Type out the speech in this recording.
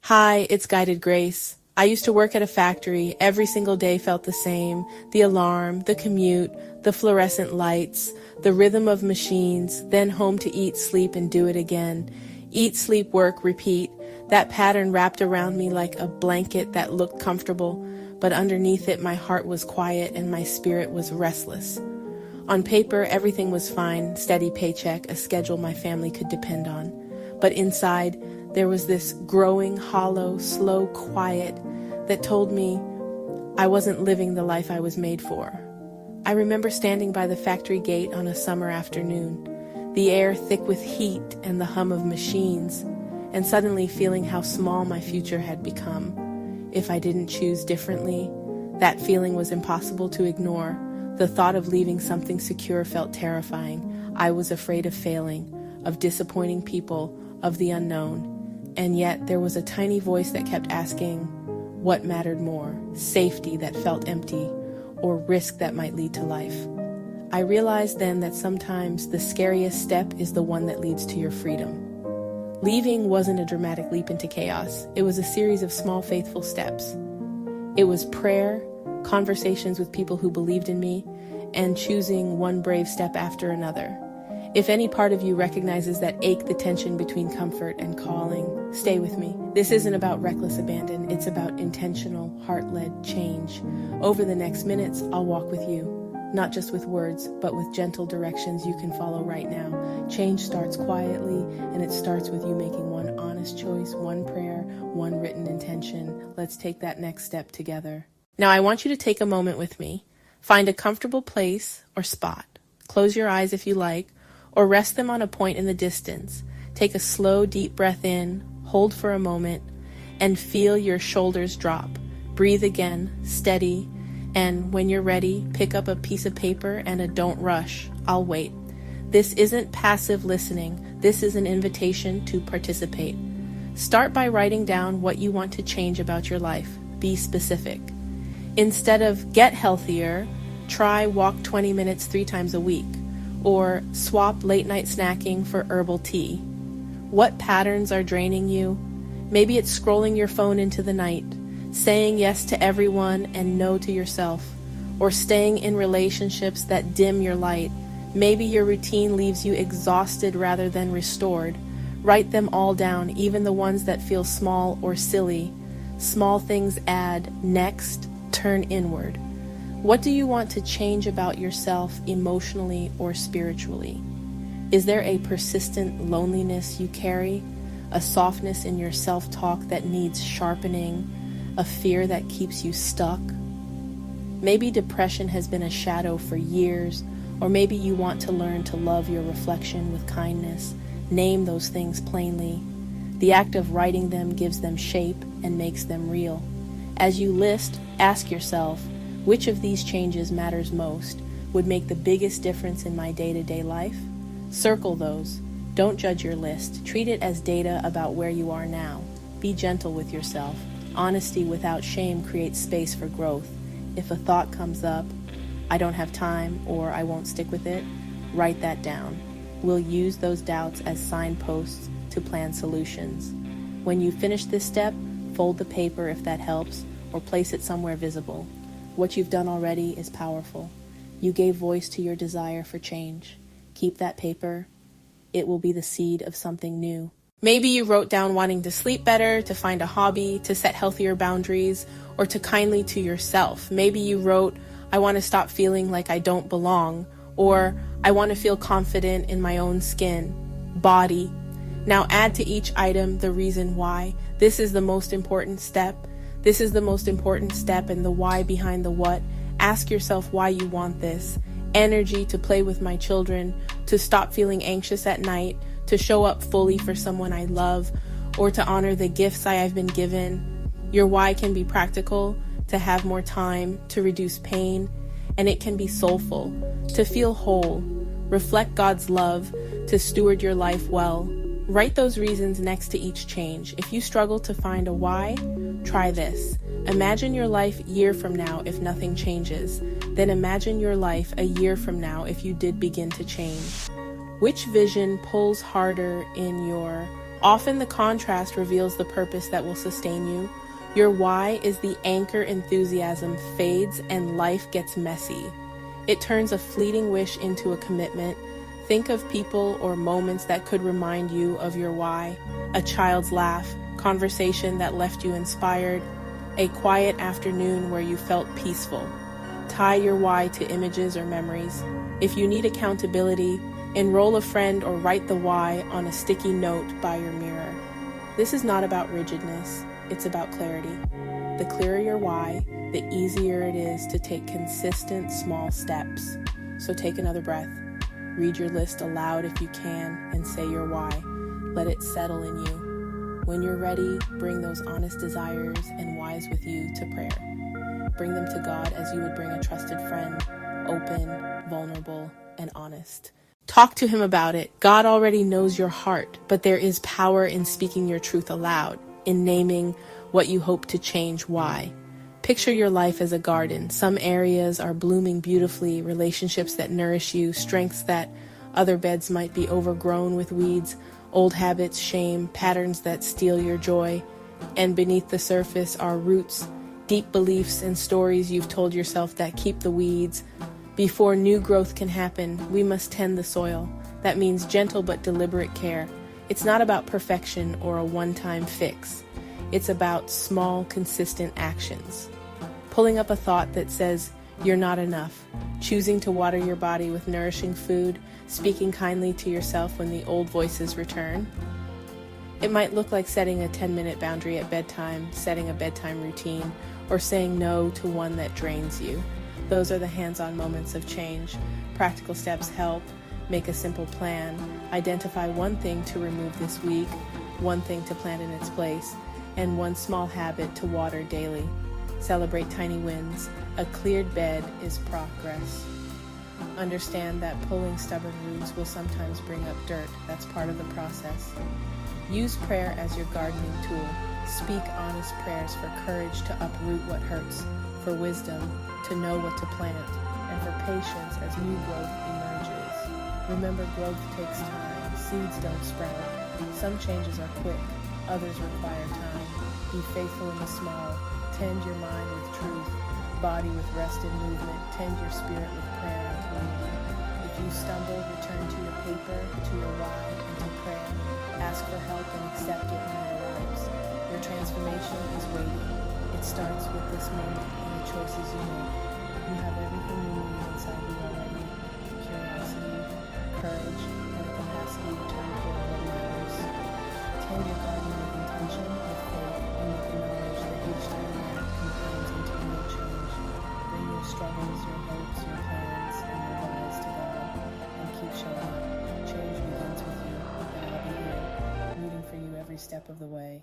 Hi, it's Guided Grace. I used to work at a factory. Every single day felt the same. The alarm, the commute, the fluorescent lights, the rhythm of machines, then home to eat, sleep, and do it again. Eat, sleep, work, repeat. That pattern wrapped around me like a blanket that looked comfortable, but underneath it my heart was quiet and my spirit was restless. On paper, everything was fine, steady paycheck, a schedule my family could depend on. But inside, there was this growing, hollow, slow quiet that told me I wasn't living the life I was made for. I remember standing by the factory gate on a summer afternoon, the air thick with heat and the hum of machines, and suddenly feeling how small my future had become. If I didn't choose differently, that feeling was impossible to ignore. The thought of leaving something secure felt terrifying. I was afraid of failing, of disappointing people, of the unknown. And yet there was a tiny voice that kept asking what mattered more, safety that felt empty, or risk that might lead to life. I realized then that sometimes the scariest step is the one that leads to your freedom. Leaving wasn't a dramatic leap into chaos. It was a series of small, faithful steps. It was prayer, conversations with people who believed in me, and choosing one brave step after another. If any part of you recognizes that ache, the tension between comfort and calling, stay with me. This isn't about reckless abandon. It's about intentional, heart-led change. Over the next minutes, I'll walk with you, not just with words, but with gentle directions you can follow right now. Change starts quietly, and it starts with you making one honest choice, one prayer, one written intention. Let's take that next step together. Now, I want you to take a moment with me. Find a comfortable place or spot. Close your eyes if you like, or rest them on a point in the distance. Take a slow, deep breath in, hold for a moment, and feel your shoulders drop. Breathe again, steady, and when you're ready, pick up a piece of paper and a don't rush. I'll wait. This isn't passive listening. This is an invitation to participate. Start by writing down what you want to change about your life. Be specific. Instead of get healthier, try walk 20 minutes 3 times a week. Or swap late night snacking for herbal tea. What patterns are draining you? Maybe it's scrolling your phone into the night, saying yes to everyone and no to yourself, or staying in relationships that dim your light. Maybe your routine leaves you exhausted rather than restored. Write them all down, even the ones that feel small or silly. Small things add. Next, turn inward. What do you want to change about yourself emotionally or spiritually? Is there a persistent loneliness you carry? A softness in your self-talk that needs sharpening? A fear that keeps you stuck? Maybe depression has been a shadow for years, or maybe you want to learn to love your reflection with kindness. Name those things plainly. The act of writing them gives them shape and makes them real. As you list, ask yourself, which of these changes matters most, would make the biggest difference in my day-to-day life? Circle those. Don't judge your list. Treat it as data about where you are now. Be gentle with yourself. Honesty without shame creates space for growth. If a thought comes up, I don't have time, or I won't stick with it, write that down. We'll use those doubts as signposts to plan solutions. When you finish this step, fold the paper if that helps, or place it somewhere visible. What you've done already is powerful. You gave voice to your desire for change. Keep that paper. It will be the seed of something new. Maybe you wrote down wanting to sleep better, to find a hobby, to set healthier boundaries, or to kindly to yourself. Maybe you wrote, I want to stop feeling like I don't belong, or I want to feel confident in my own skin, body. Now add to each item the reason why. This is the most important step. This is the most important step, and the why behind the what. Ask yourself why you want this. Energy to play with my children, to stop feeling anxious at night, to show up fully for someone I love, or to honor the gifts I have been given. Your why can be practical, to have more time, to reduce pain, and it can be soulful, to feel whole, reflect God's love, to steward your life well. Write those reasons next to each change. If you struggle to find a why, try this. Imagine your life a year from now if nothing changes. Then imagine your life a year from now if you did begin to change. Which vision pulls harder in your Often the contrast reveals the purpose that will sustain you. Your why is the anchor enthusiasm fades and life gets messy. It turns a fleeting wish into a commitment. Think of people or moments that could remind you of your why. A child's laugh, conversation that left you inspired, a quiet afternoon where you felt peaceful. Tie your why to images or memories. If you need accountability, enroll a friend or write the why on a sticky note by your mirror. This is not about rigidness, it's about clarity. The clearer your why, the easier it is to take consistent small steps. So take another breath. Read your list aloud if you can and say your why. Let it settle in you. When you're ready, bring those honest desires and whys with you to prayer. Bring them to God as you would bring a trusted friend, open, vulnerable, and honest. Talk to Him about it. God already knows your heart, but there is power in speaking your truth aloud, in naming what you hope to change why. Picture your life as a garden. Some areas are blooming beautifully, relationships that nourish you, strengths that other beds might be overgrown with weeds, old habits, shame, patterns that steal your joy. And beneath the surface are roots, deep beliefs and stories you've told yourself that keep the weeds. Before new growth can happen, we must tend the soil. That means gentle but deliberate care. It's not about perfection or a one-time fix. It's about small, consistent actions. Pulling up a thought that says, you're not enough. Choosing to water your body with nourishing food. Speaking kindly to yourself when the old voices return. It might look like setting a 10-minute boundary at bedtime, setting a bedtime routine, or saying no to one that drains you. Those are the hands-on moments of change. Practical steps help. Make a simple plan. Identify one thing to remove this week, one thing to plant in its place, and one small habit to water daily. Celebrate tiny wins. A cleared bed is progress. Understand that pulling stubborn roots will sometimes bring up dirt. That's part of the process. Use prayer as your gardening tool. Speak honest prayers for courage to uproot what hurts, for wisdom to know what to plant, and for patience as new growth emerges. Remember, growth takes time. Seeds don't sprout. Some changes are quick, others require time. Be faithful in the small. Tend your mind with truth, body with rest and movement. Tend your spirit with prayer and community. If you stumble, return to your paper, to your why, and to prayer. Ask for help and accept it when it arrives. Your transformation is waiting. It starts with this moment and the choices you make. You have everything you need inside you already. Curiosity, courage, and the capacity to turn toward what matters. Tend your garden with intention, with faith, and with the knowledge that each tiny act compounds into real change. Bring your struggles, your hopes, your plans, and your whys to God, and keep showing up. Change begins with you, and I'll be here, rooting for you every step of the way.